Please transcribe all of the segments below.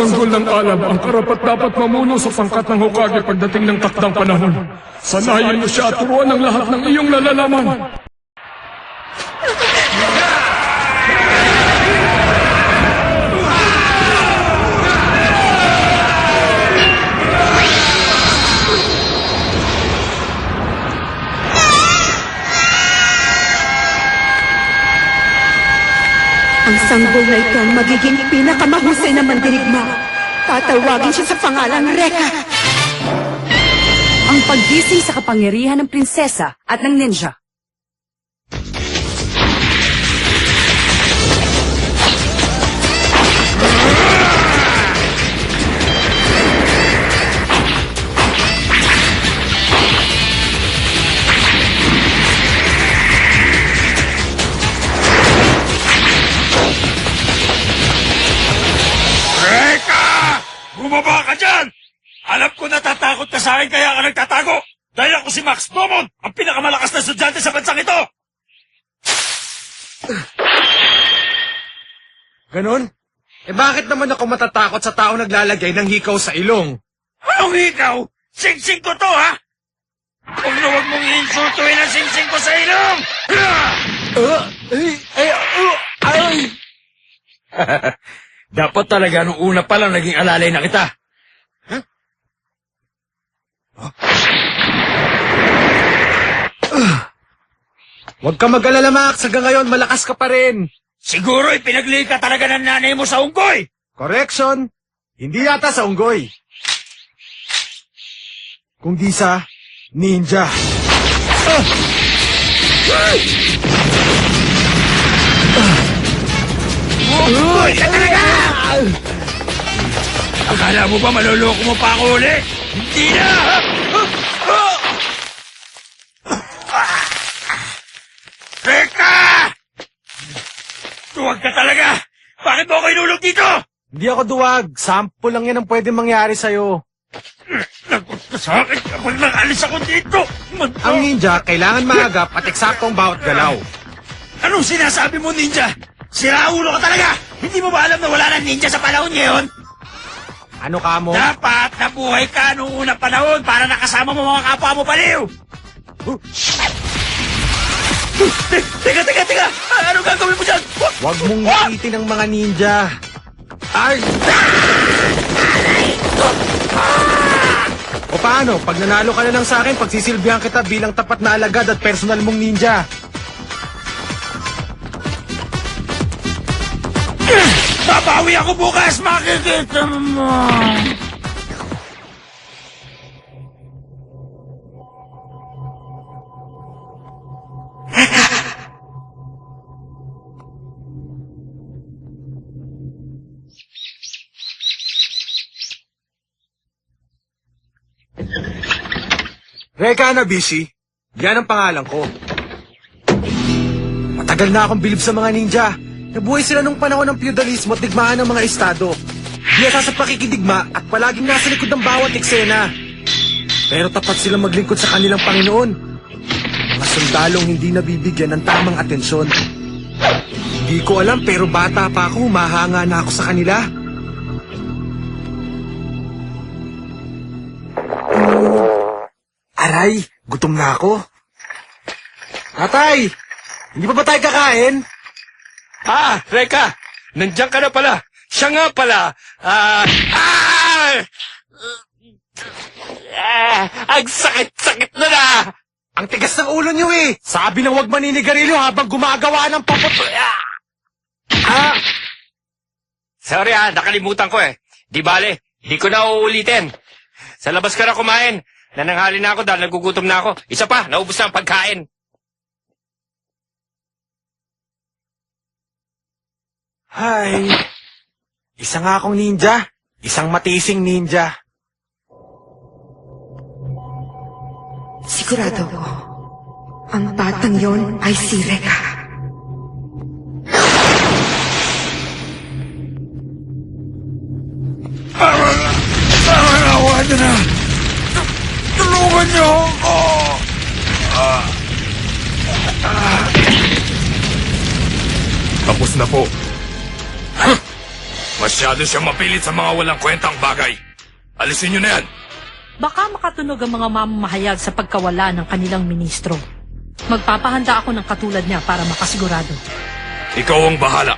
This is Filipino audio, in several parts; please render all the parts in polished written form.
sanggol ng alam ang karapat-dapat mamuno sa pangkat ng Hokage pagdating ng takdang panahon. Sanayin mo siya at turuan ng lahat ng iyong nalalaman. Ang sanggol na ito ang magiging pinakamahusay na mandirigma. Tatawagin siya sa pangalang Reka. Ang paggising sa kapangyarihan ng prinsesa at ng ninja. Bumaba ka dyan! Alam ko natatakot ka sa akin kaya ka nagtatago! Dahil ako si Max Momon, ang pinakamalakas na estudyante sa bansang ito! Ganon? Eh bakit naman ako matatakot sa tao naglalagay ng hikaw sa ilong? Anong ikaw? Sing-sing ko to, ha? Huwag na huwag mong insultuin ang sing-sing ko sa ilong! Dapat talaga nung una pa lang naging alalay na kita. Huh? Huwag ka mag-alala, Max. Hanggang ngayon, malakas ka pa rin. Siguro ipinagli ka talaga ng nanay mo sa unggoy! Correction. Hindi yata sa unggoy. Kung di sa ninja. Unggoy ka talaga! Akala mo ba maloloko mo pa ako uli? Hindi na! Teka! Tuwag ka talaga! Bakit mo ako inulog dito? Hindi ako duwag. Sample lang yan ang pwede mangyari sa'yo. Lagot ka sa akin kapag nakalis ako dito! Ang ninja, kailangan maagap at eksakto ang bawat galaw. Anong sinasabi mo, ninja? Siraulo ka talaga! Hindi mo ba alam na wala ng ninja sa panahon ngayon? Ano ka mo? Dapat nabuhay ka noong unang panahon para nakasama mo mga kapwa mo paliw! Teka! Anong gagawin mo dyan? Huwag mong iitin ang mga ninja. Ay! O paano? Pag nanalo ka na lang sa akin, pagsisilbihan kita bilang tapat na alagad at personal mong ninja. Babawi ako bukas! Makikita mo! Reka Hanabishi, yan ang pangalan ko. Matagal na akong bilib sa mga ninja. Nabuhay sila nung panahon ng feudalismo at digmaan ng mga estado. Biyasa sa pakikidigma at palaging nasa likod ng bawat eksena. Pero tapat silang maglingkod sa kanilang Panginoon. Mga sundalong hindi nabibigyan ng tamang atensyon. Hindi ko alam pero bata pa ako, humahanga na ako sa kanila. Aray, gutom na ako. Tatay, hindi pa ba tayo kakain? Reka! Nandiyan ka na pala! Siya nga pala! Ang sakit-sakit na! Ang tigas ng ulo niyo eh! Sabi ng huwag maninigarilyo habang gumagawa ng papot... Sorry nakalimutan ko eh. Di bale, di ko na uulitin. Sa labas ka na kumain. Nananghali na ako dahil nagugutom na ako. Isa pa, naubos na ang pagkain. Hay, isa nga akong ninja. Isang matising ninja. Sigurado ko, ang batang yon ay si Reka. Awa na! Tulungan niyo ako! Tapos na po. Masyado siya mapilit sa mga walang kwentang bagay. Alisin niyo na yan. Baka makatunog ang mga mamamahayag sa pagkawala ng kanilang ministro. Magpapahanda ako ng katulad niya para makasigurado. Ikaw ang bahala.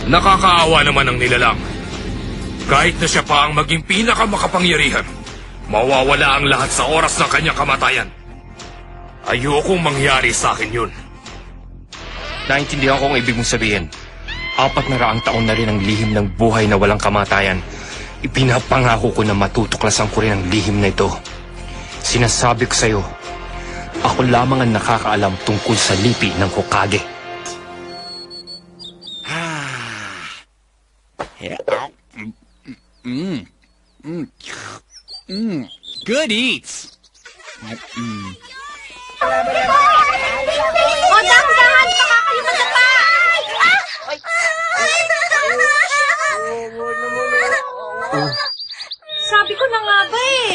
Nakakaawa naman ang nilalang. Kahit na siya pa ang maging pinakamakapangyarihan, mawawala ang lahat sa oras ng kanyang kamatayan. Ayokong mangyari sa akin yun. Naintindihan ko ang ibig mong sabihin. 400 taon na rin ang lihim ng buhay na walang kamatayan. Ipinapangako ko na matutuklasan ko rin ang lihim na ito. Sinasabi ko sa'yo, ako lamang ang nakakaalam tungkol sa lipi ng Hokage. Good eats. O, dahan-dahan! Baka kayo madapa! Sabi ko na nga ba eh.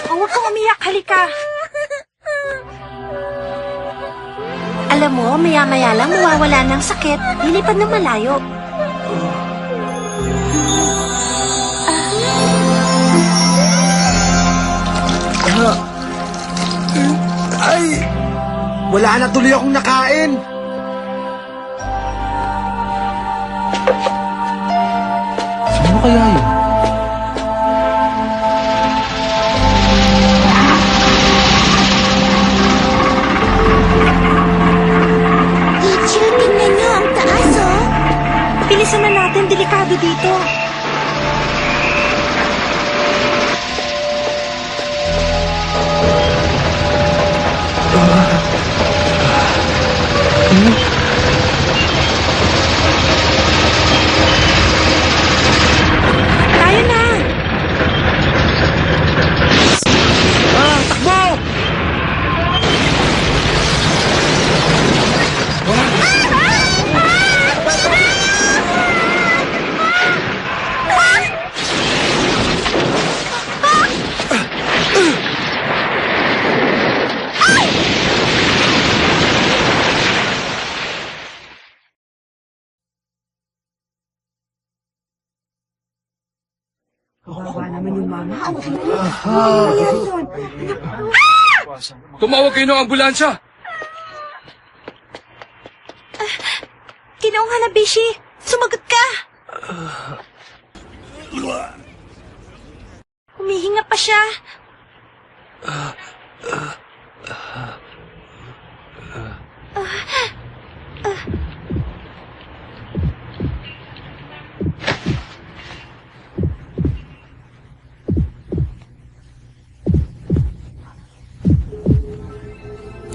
Huwag kang umiyak, halika. Alam mo, maya-maya lang mawawala ng sakit. Lilipad ng malayo. Ay! Wala na tuloy akong nakain! Sino kaya yun? Teacher, tingnan niyo ang taas, oh. Bilisan na natin, delikado dito. Tayo na! Takbo! Tumawag kayo ng ambulansya. Ginoong Hanabishi, sumagot ka! Humihinga pa siya.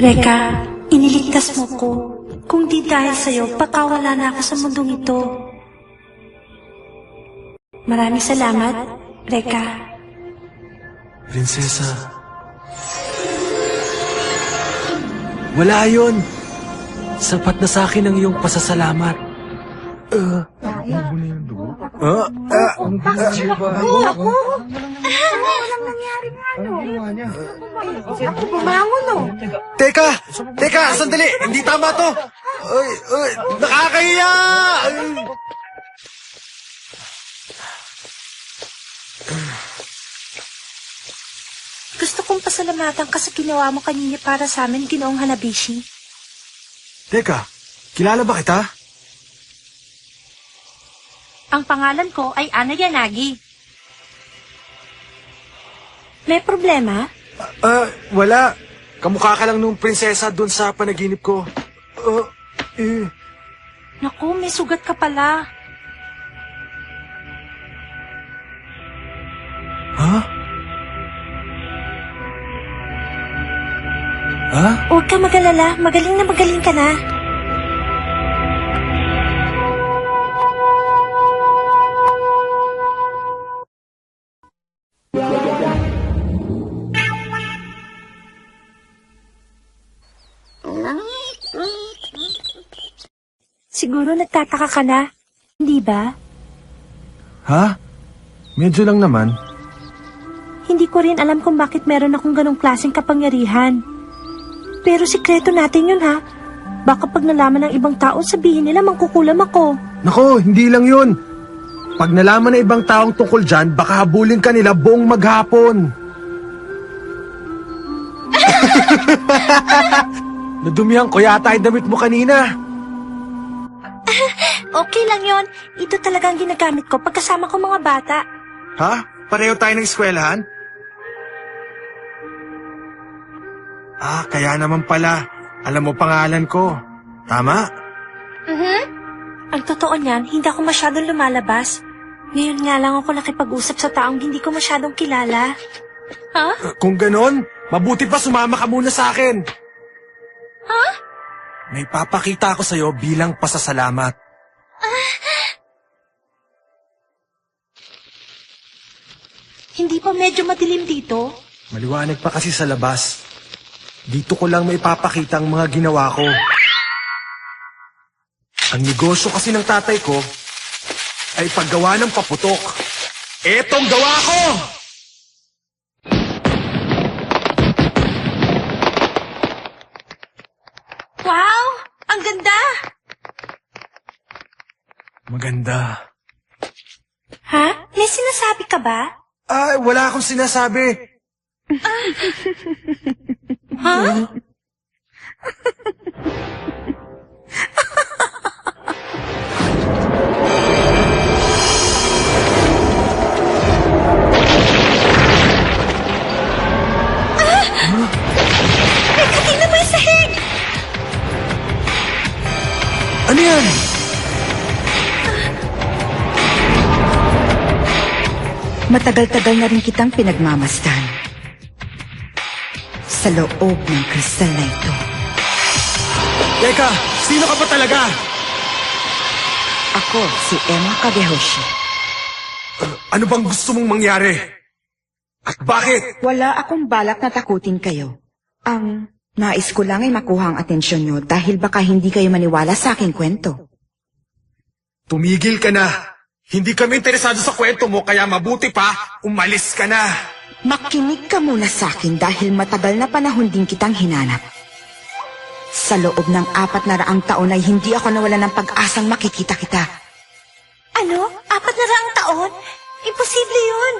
Reka, iniligtas mo ko. Kung di dahil sa'yo, pakawala na ako sa mundong ito. Maraming salamat, Reka. Prinsesa. Wala yun. Sapat na sa akin ang iyong pasasalamat. Teka, sandali. Hindi tama to. Ay, nakakahiya! Ay. Gusto kong pasalamatan ka sa ginawa mo kanina para sa amin, Ginoong Hanabishi. Teka, kilala ba kita? Ang pangalan ko ay Ana Yanagi. May problema? Wala. Kamukha ka lang nung prinsesa dun sa panaginip ko. Naku, may sugat ka pala. Ha? Ha? Huwag ka mag-alala, magaling ka na. Siguro nagtataka ka na, hindi ba? Ha? Medyo lang naman. Hindi ko rin alam kung bakit meron akong ganong klaseng kapangyarihan. Pero sikreto natin yun, ha? Baka pag nalaman ng ibang tao, sabihin nila mangkukulam ako. Nako, hindi lang yun. Pag nalaman ng ibang taong tungkol dyan, baka habulin ka nila buong maghapon. Nadumihan ko yata yung damit mo kanina. Okay lang yon. Ito talaga ang ginagamit ko pagkasama ko mga bata. Ha? Pareho tayo ng eskwelahan? Kaya naman pala. Alam mo pangalan ko. Tama? Ang totoo niyan, hindi ako masyadong lumalabas. Ngayon nga lang ako nakipag-usap sa taong hindi ko masyadong kilala. Kung ganon, mabuti pa sumama ka muna sa akin. Ha? May papakita ako sa'yo bilang pasasalamat. Hindi pa medyo madilim dito? Maliwanag pa kasi sa labas. Dito ko lang may papakita ang mga ginawa ko. Ang negosyo kasi ng tatay ko ay paggawa ng paputok. Etong gawa ko! Wow! Ang ganda! Maganda. Ha? May sinasabi ka ba? Ay, wala akong sinasabi. Ha? Teka, tingnan mo yung sahig! Ano yan? Matagal-tagal na rin kitang pinagmamasdan. Sa loob ng kristal na ito. Teka, sino ka pa talaga? Ako si Emma Kagehoshi. Ano bang gusto mong mangyari? At bakit? Wala akong balak na takutin kayo. Ang nais ko lang ay makuha ang atensyon nyo dahil baka hindi kayo maniwala sa aking kwento. Tumigil ka na. Hindi kami interesado sa kwento mo kaya mabuti pa, umalis ka na. Makinig ka muna sa akin dahil matagal na panahon din kitang hinanap. Sa loob ng 400 taon ay hindi ako nawalan ng pag-asang makikita kita. Ano? 400 taon? Imposible yun!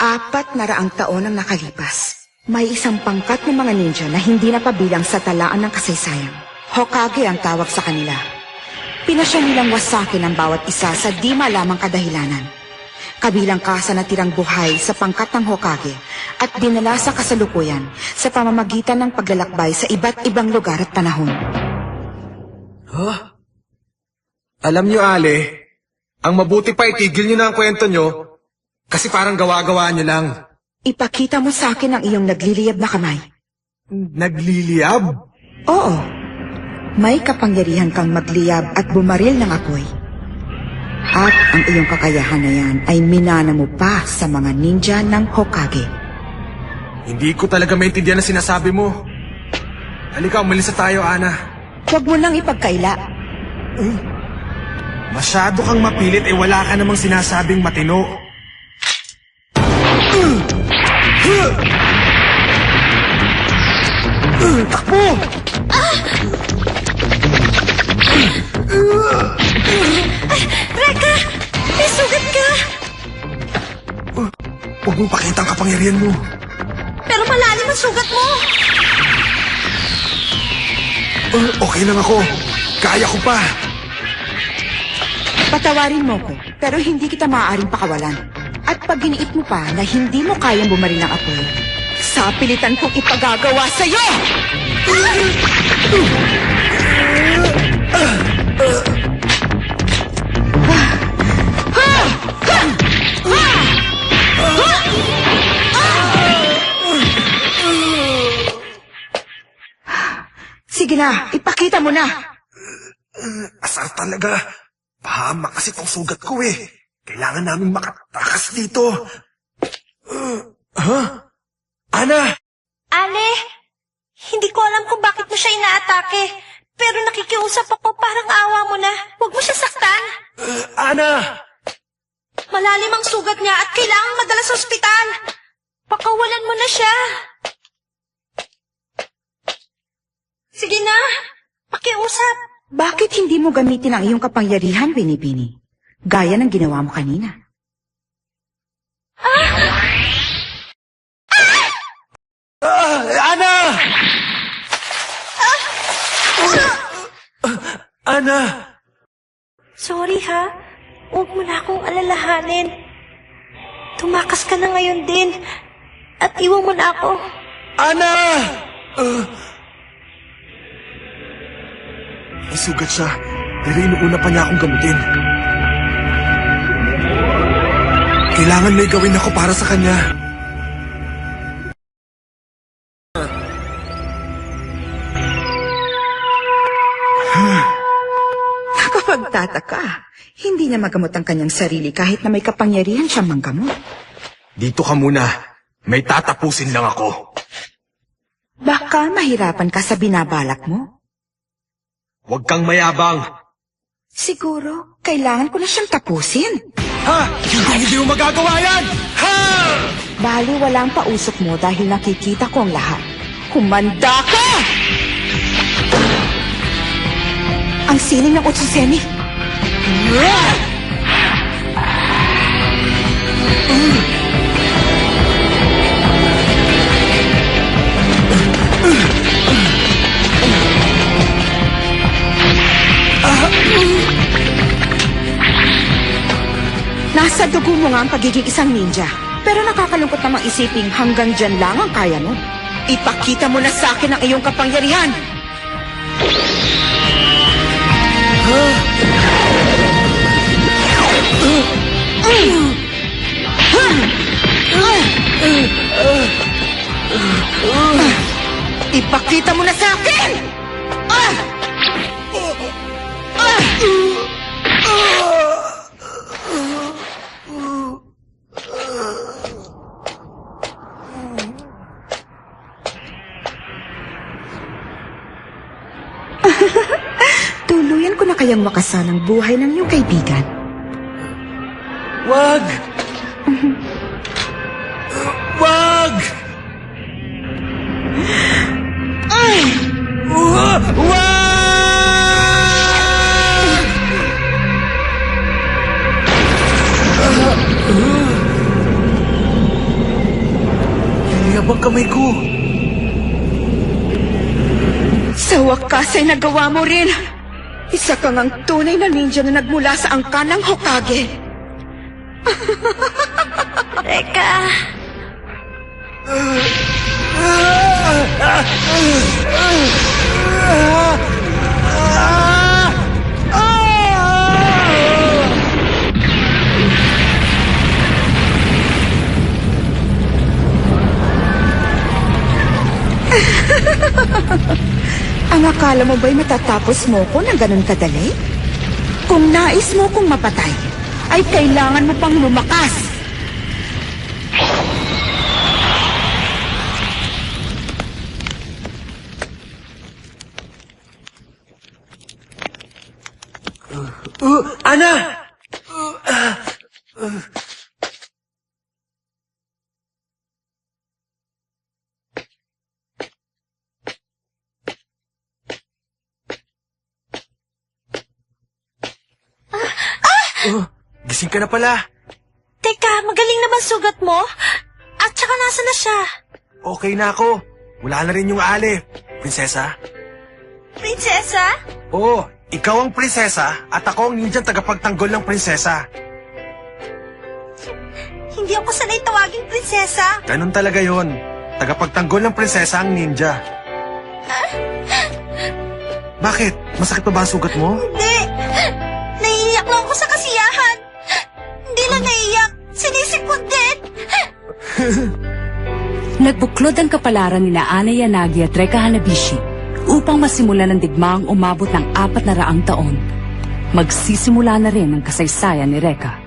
400 taon ang nakalipas. May isang pangkat ng mga ninja na hindi napabilang sa talaan ng kasaysayan. Hokage ang tawag sa kanila. Pinasya nilang wasakin ang bawat isa sa di malamang kadahilanan. Kabilang ka sa natirang buhay sa pangkat ng Hokage at dinala sa kasalukuyan sa pamamagitan ng paglalakbay sa iba't ibang lugar at panahon. Alam nyo, Ale, ang mabuti pa itigil nyo na ang kwento nyo kasi parang gawa-gawa nyo lang. Ipakita mo sa akin ang iyong nagliliyab na kamay. Nagliliyab? Oo. May kapangyarihan kang magliyab at bumaril ng apoy. At ang iyong kakayahan na yan ay minana mo pa sa mga ninja ng Hokage. Hindi ko talaga maintindihan ang sinasabi mo. Halika, umalis na tayo, Ana. Huwag mo nang ipagkaila. Masyado kang mapilit wala ka namang sinasabing matino. Takbo! Reka! May sugat ka! Huwag mong pakita ang kapangyarihan mo. Pero malalim ang sugat mo! Okay lang ako. Kaya ko pa. Patawarin mo ko, pero hindi kita maaaring pakawalan. At pag giniit mo pa na hindi mo kayang bumaril ng apoy, sa pilitan kong ipagagawa sa'yo! Sige na, ipakita mo na! Asar talaga. Pahamak kasi tong sugat ko eh. Kailangan namin makatakas dito. Ana! Ale, hindi ko alam kung bakit mo siya inaatake. Pero nakikiusap ako, parang awa mo na. Huwag mo siya saktan. Ana! Malalim ang sugat niya at kailangang madala sa ospital. Pakawalan mo na siya. Sige na, pakiusap. Bakit hindi mo gamitin ang iyong kapangyarihan, Binibini? Gaya ng ginawa mo kanina. Ana! Ana! Sorry ha. Huwag mo na akong alalahanin. Tumakas ka na ngayon din. At iwan mo na ako. Ana! May sugat siya, pero inuuna pa niya akong gamutin. Kailangan may gawin ako para sa kanya. Nakapagtataka. Hindi niya magamot ang kanyang sarili kahit na may kapangyarihan siyang manggamot. Dito ka muna. May tatapusin lang ako. Baka mahirapan ka sa binabalak mo. Huwag kang mayabang. Siguro, kailangan ko na siyang tapusin. Ha! Hindi mo magagawa yan! Ha! Bali, walang pausok mo dahil nakikita ko ang lahat. Humanda ka! Ang sining ng Utsusemi. Nasa dugo mo nga ang pagiging isang ninja. Pero nakakalungkot namang isiping hanggang dyan lang ang kaya mo. Ipakita mo na sa akin ang iyong kapangyarihan. Ipakita mo na sa akin! Tuluyan ko na kayang wakasan ang buhay ng iyong kaibigan. Wag! Wag! Wag! Yabang kamay ko. Sa wakas ay nagawa mo rin. Isa kang ang tunay na ninja na nagmula sa angkan ng Hokage. Reka. Ang akala mo ba'y matatapos mo ko ng ganun kadali? Kung nais mo kong mapatay, ay kailangan mo pang lumakas. Ana! Gising ka na pala. Teka, magaling na ba sugat mo? At saka nasa na siya? Okay na ako. Wala na rin yung alip. Prinsesa? Prinsesa? Oo, ikaw ang prinsesa at ako ang ninja tagapagtanggol ng prinsesa. Hindi ako sanay tawaging prinsesa. Ganun talaga yon. Tagapagtanggol ng prinsesa ang ninja. Bakit? Masakit pa ba ang sugat mo? Hindi. Naiiyak lang ako sa kasiyahan. Hindi lang naiiyak. Sinisipot din. Nagbuklod ang kapalaran ni Ana Yanagi at Reka Hanabishi upang masimulan ang digmaang umabot ng 400 taon. Magsisimula na rin ang kasaysayan ni Reka.